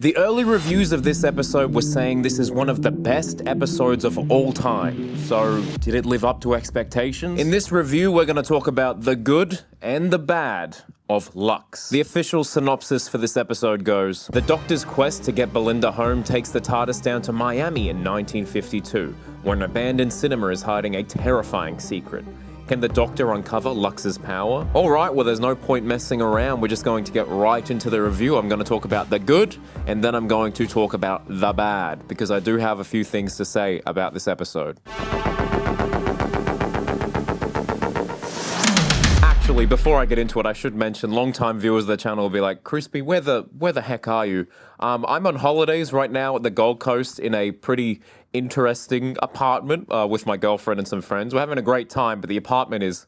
The early reviews of this episode were saying this is one of the best episodes of all time. So, did it live up to expectations? In this review, we're going to talk about the good and the bad of Lux. The official synopsis for this episode goes, the Doctor's quest to get Belinda home takes the TARDIS down to Miami in 1952, where an abandoned cinema is hiding a terrifying secret. Can the Doctor uncover Lux's power? Alright, well there's no point messing around, we're just going to get right into the review. I'm going to talk about the good, and then I'm going to talk about the bad, because I do have a few things to say about this episode. Actually, before I get into it, I should mention, long-time viewers of the channel will be like, Crispy, where the heck are you? I'm on holidays right now at the Gold Coast in a pretty interesting apartment with my girlfriend and some friends. We're having a great time, but the apartment is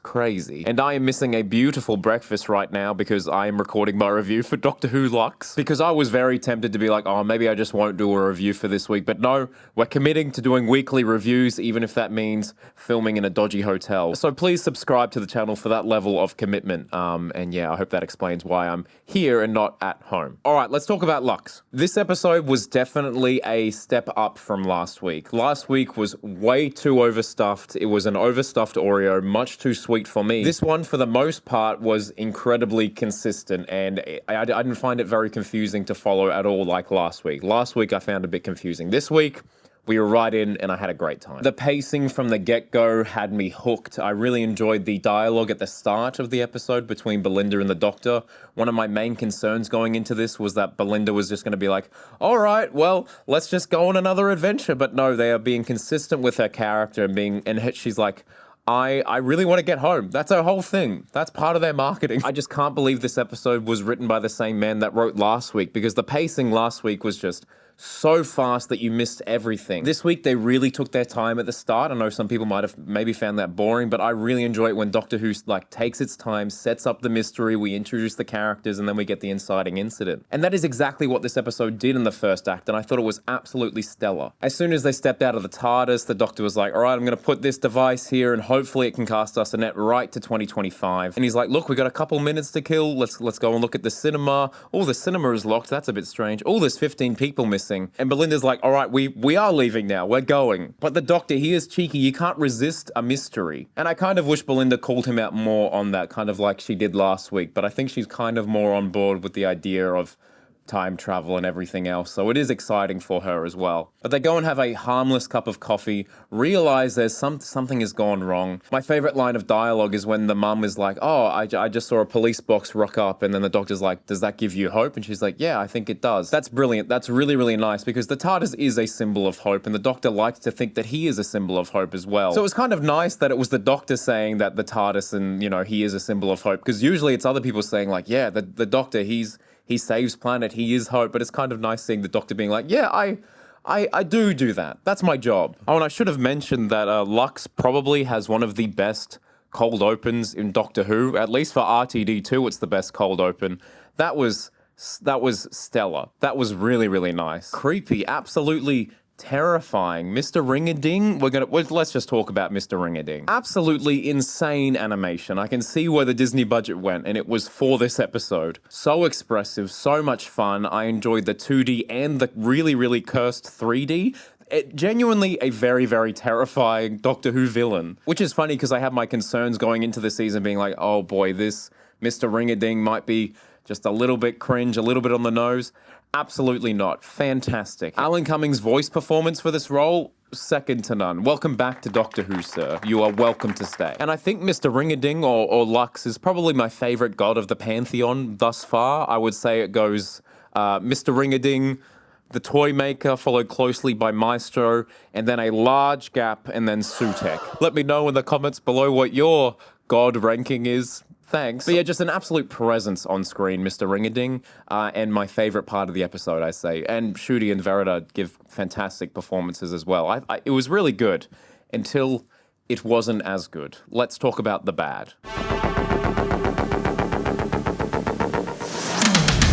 crazy. And I am missing a beautiful breakfast right now because I am recording my review for Doctor Who Lux. Because I was very tempted to be like, oh, maybe I just won't do a review for this week. But no, we're committing to doing weekly reviews, even if that means filming in a dodgy hotel. So please subscribe to the channel for that level of commitment. And yeah, I hope that explains why I'm here and not at home. All right, let's talk about Lux. This episode was definitely a step up from last week. Last week was way too overstuffed. It was an overstuffed Oreo, much too sweet for me. This one, for the most part, was incredibly consistent, and I didn't find it very confusing to follow at all like last week. Last week I found it a bit confusing. This week, we were right in, and I had a great time. The pacing from the get-go had me hooked. I really enjoyed the dialogue at the start of the episode between Belinda and the Doctor. One of my main concerns going into this was that Belinda was just going to be like, all right, well, let's just go on another adventure. But no, they are being consistent with her character and she's like, I really want to get home. That's our whole thing. That's part of their marketing. I just can't believe this episode was written by the same man that wrote last week, because the pacing last week was just so fast that you missed everything. This week, they really took their time at the start. I know some people might have maybe found that boring, but I really enjoy it when Doctor Who takes its time, sets up the mystery, we introduce the characters, and then we get the inciting incident. And that is exactly what this episode did in the first act, and I thought it was absolutely stellar. As soon as they stepped out of the TARDIS, the Doctor was like, all right, I'm going to put this device here, and hopefully it can cast us a net right to 2025. And he's like, look, we got a couple minutes to kill. Let's go and look at the cinema. Oh, the cinema is locked. That's a bit strange. Oh, there's 15 people missing. And Belinda's like, all right, we are leaving now. We're going. But the Doctor, he is cheeky. You can't resist a mystery. And I kind of wish Belinda called him out more on that, kind of like she did last week. But I think she's kind of more on board with the idea of time travel and everything else, so it is exciting for her as well. But they go and have a harmless cup of coffee, realize there's something has gone wrong. My favorite line of dialogue is when the mum is like, oh, I just saw a police box rock up, and then the Doctor's like, does that give you hope? And she's like, yeah, I think it does. That's brilliant. That's really, really nice, because the TARDIS is a symbol of hope, and the Doctor likes to think that he is a symbol of hope as well. So it was kind of nice that it was the Doctor saying that the TARDIS and, he is a symbol of hope, because usually it's other people saying like, yeah, the Doctor, he saves planet, he is hope, but it's kind of nice seeing the Doctor being like, yeah, I do that. That's my job. Oh, and I should have mentioned that Lux probably has one of the best cold opens in Doctor Who. At least for RTD2, it's the best cold open. That was stellar. That was really, really nice. Creepy, absolutely terrifying. Mr. Ring-a-Ding, let's just talk about Mr. Ring-a-Ding. Absolutely insane animation. I can see where the Disney budget went, and it was for this episode. So expressive, so much fun. I enjoyed the 2D and the really, really cursed 3D. Genuinely a very, very terrifying Doctor Who villain. Which is funny because I have my concerns going into the season being like, oh boy, this Mr. Ring-a-Ding might be just a little bit cringe, a little bit on the nose. Absolutely not. Fantastic. Alan Cummings' voice performance for this role, second to none. Welcome back to Doctor Who, sir. You are welcome to stay. And I think Mr. Ring-a-Ding or Lux is probably my favorite god of the Pantheon thus far. I would say it goes Mr. Ring-a-Ding, the Toy Maker, followed closely by Maestro, and then a large gap, and then Sutekh. Let me know in the comments below what your god ranking is. Thanks. But yeah, just an absolute presence on screen, Mr. Ring-a-Ding, and my favorite part of the episode, I say. And Ncuti and Verita give fantastic performances as well. It was really good until it wasn't as good. Let's talk about the bad.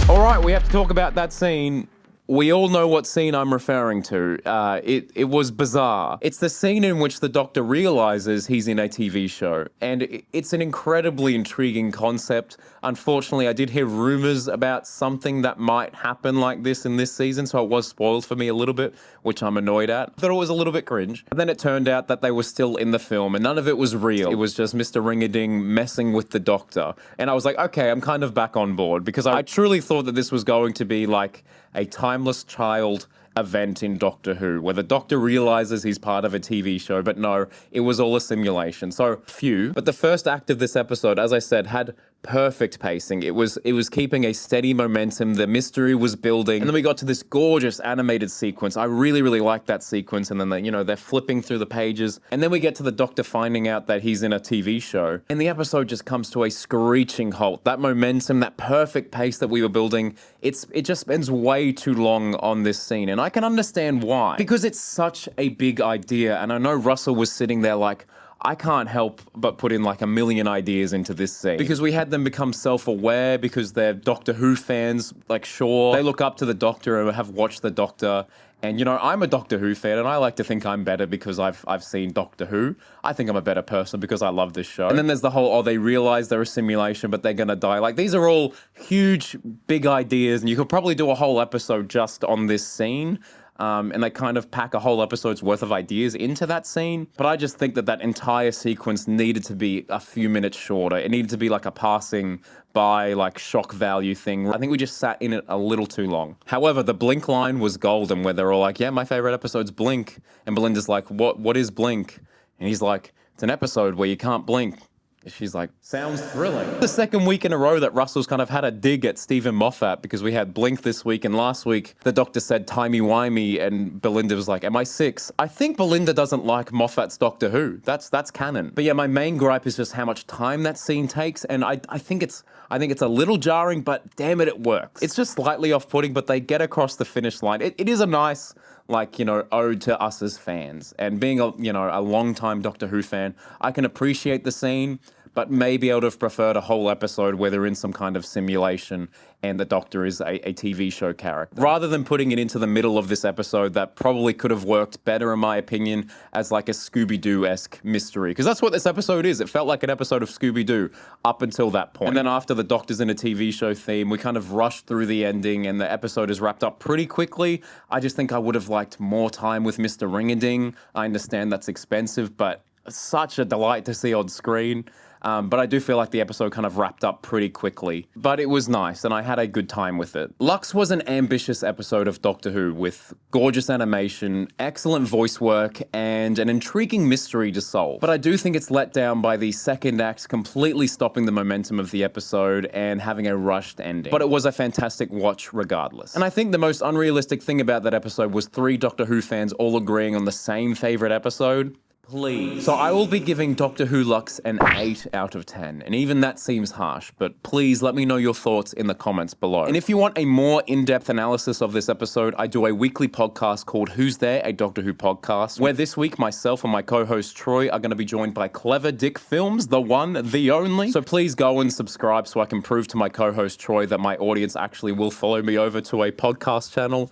All right, we have to talk about that scene We all know what scene I'm referring to. It was bizarre. It's the scene in which the Doctor realizes he's in a TV show, and it's an incredibly intriguing concept. Unfortunately, I did hear rumors about something that might happen like this in this season, so it was spoiled for me a little bit, which I'm annoyed at. I thought it was a little bit cringe. And then it turned out that they were still in the film, and none of it was real. It was just Mr. Ring-a-Ding messing with the Doctor. And I was like, okay, I'm kind of back on board, because I truly thought that this was going to be like a timeless child event in Doctor Who, where the Doctor realizes he's part of a TV show, but no, it was all a simulation. So few. But the first act of this episode, as I said, had perfect pacing. It was keeping a steady momentum. The mystery was building. And then we got to this gorgeous animated sequence. I really, really liked that sequence. And then they're flipping through the pages. And then we get to the Doctor finding out that he's in a TV show. And the episode just comes to a screeching halt. That momentum, that perfect pace that we were building, it just spends way too long on this scene. And I can understand why. Because it's such a big idea. And I know Russell was sitting there like, I can't help but put in like a million ideas into this scene. Because we had them become self-aware, because they're Doctor Who fans, like sure, they look up to the Doctor and have watched the Doctor. And I'm a Doctor Who fan, and I like to think I'm better because I've seen Doctor Who. I think I'm a better person because I love this show. And then there's the whole, they realize they're a simulation, but they're gonna die. Like, these are all huge, big ideas, and you could probably do a whole episode just on this scene. And they kind of pack a whole episode's worth of ideas into that scene. But I just think that entire sequence needed to be a few minutes shorter. It needed to be like a passing by, like, shock value thing. I think we just sat in it a little too long. However, the Blink line was golden, where they're all like, yeah, my favorite episode's Blink. And Belinda's like, what is Blink? And he's like, it's an episode where you can't blink. She's like, sounds thrilling. The second week in a row that Russell's kind of had a dig at Stephen Moffat, because we had Blink this week, and last week the Doctor said timey-wimey, and Belinda was like, MI6. I think Belinda doesn't like Moffat's Doctor Who. That's canon. But yeah, my main gripe is just how much time that scene takes, and I think it's a little jarring, but damn it works. It's just slightly off-putting, but they get across the finish line. It is a nice, ode to us as fans. And being a long-time Doctor Who fan, I can appreciate the scene, but maybe I would have preferred a whole episode where they're in some kind of simulation and the Doctor is a TV show character. Rather than putting it into the middle of this episode, that probably could have worked better, in my opinion, as like a Scooby-Doo-esque mystery. Because that's what this episode is. It felt like an episode of Scooby-Doo up until that point. And then after the Doctor's in a TV show theme, we kind of rushed through the ending and the episode is wrapped up pretty quickly. I just think I would have liked more time with Mr. Ring-a-Ding. I understand that's expensive, but such a delight to see on screen. But I do feel like the episode kind of wrapped up pretty quickly. But it was nice, and I had a good time with it. Lux was an ambitious episode of Doctor Who, with gorgeous animation, excellent voice work, and an intriguing mystery to solve. But I do think it's let down by the second act completely stopping the momentum of the episode and having a rushed ending. But it was a fantastic watch regardless. And I think the most unrealistic thing about that episode was 3 Doctor Who fans all agreeing on the same favorite episode. Please. So I will be giving Doctor Who Lux an 8 out of 10, and even that seems harsh, but please let me know your thoughts in the comments below. And if you want a more in-depth analysis of this episode, I do a weekly podcast called Who's There, a Doctor Who podcast, where this week myself and my co-host Troy are going to be joined by Clever Dick Films, the one, the only. So please go and subscribe so I can prove to my co-host Troy that my audience actually will follow me over to a podcast channel.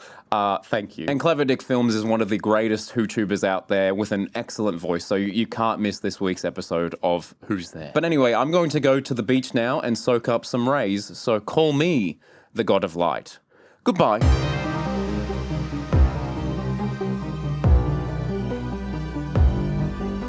Thank you. And Clever Dick Films is one of the greatest WhoTubers out there with an excellent voice, so you can't miss this week's episode of Who's There. But anyway, I'm going to go to the beach now and soak up some rays, so call me the God of Light. Goodbye.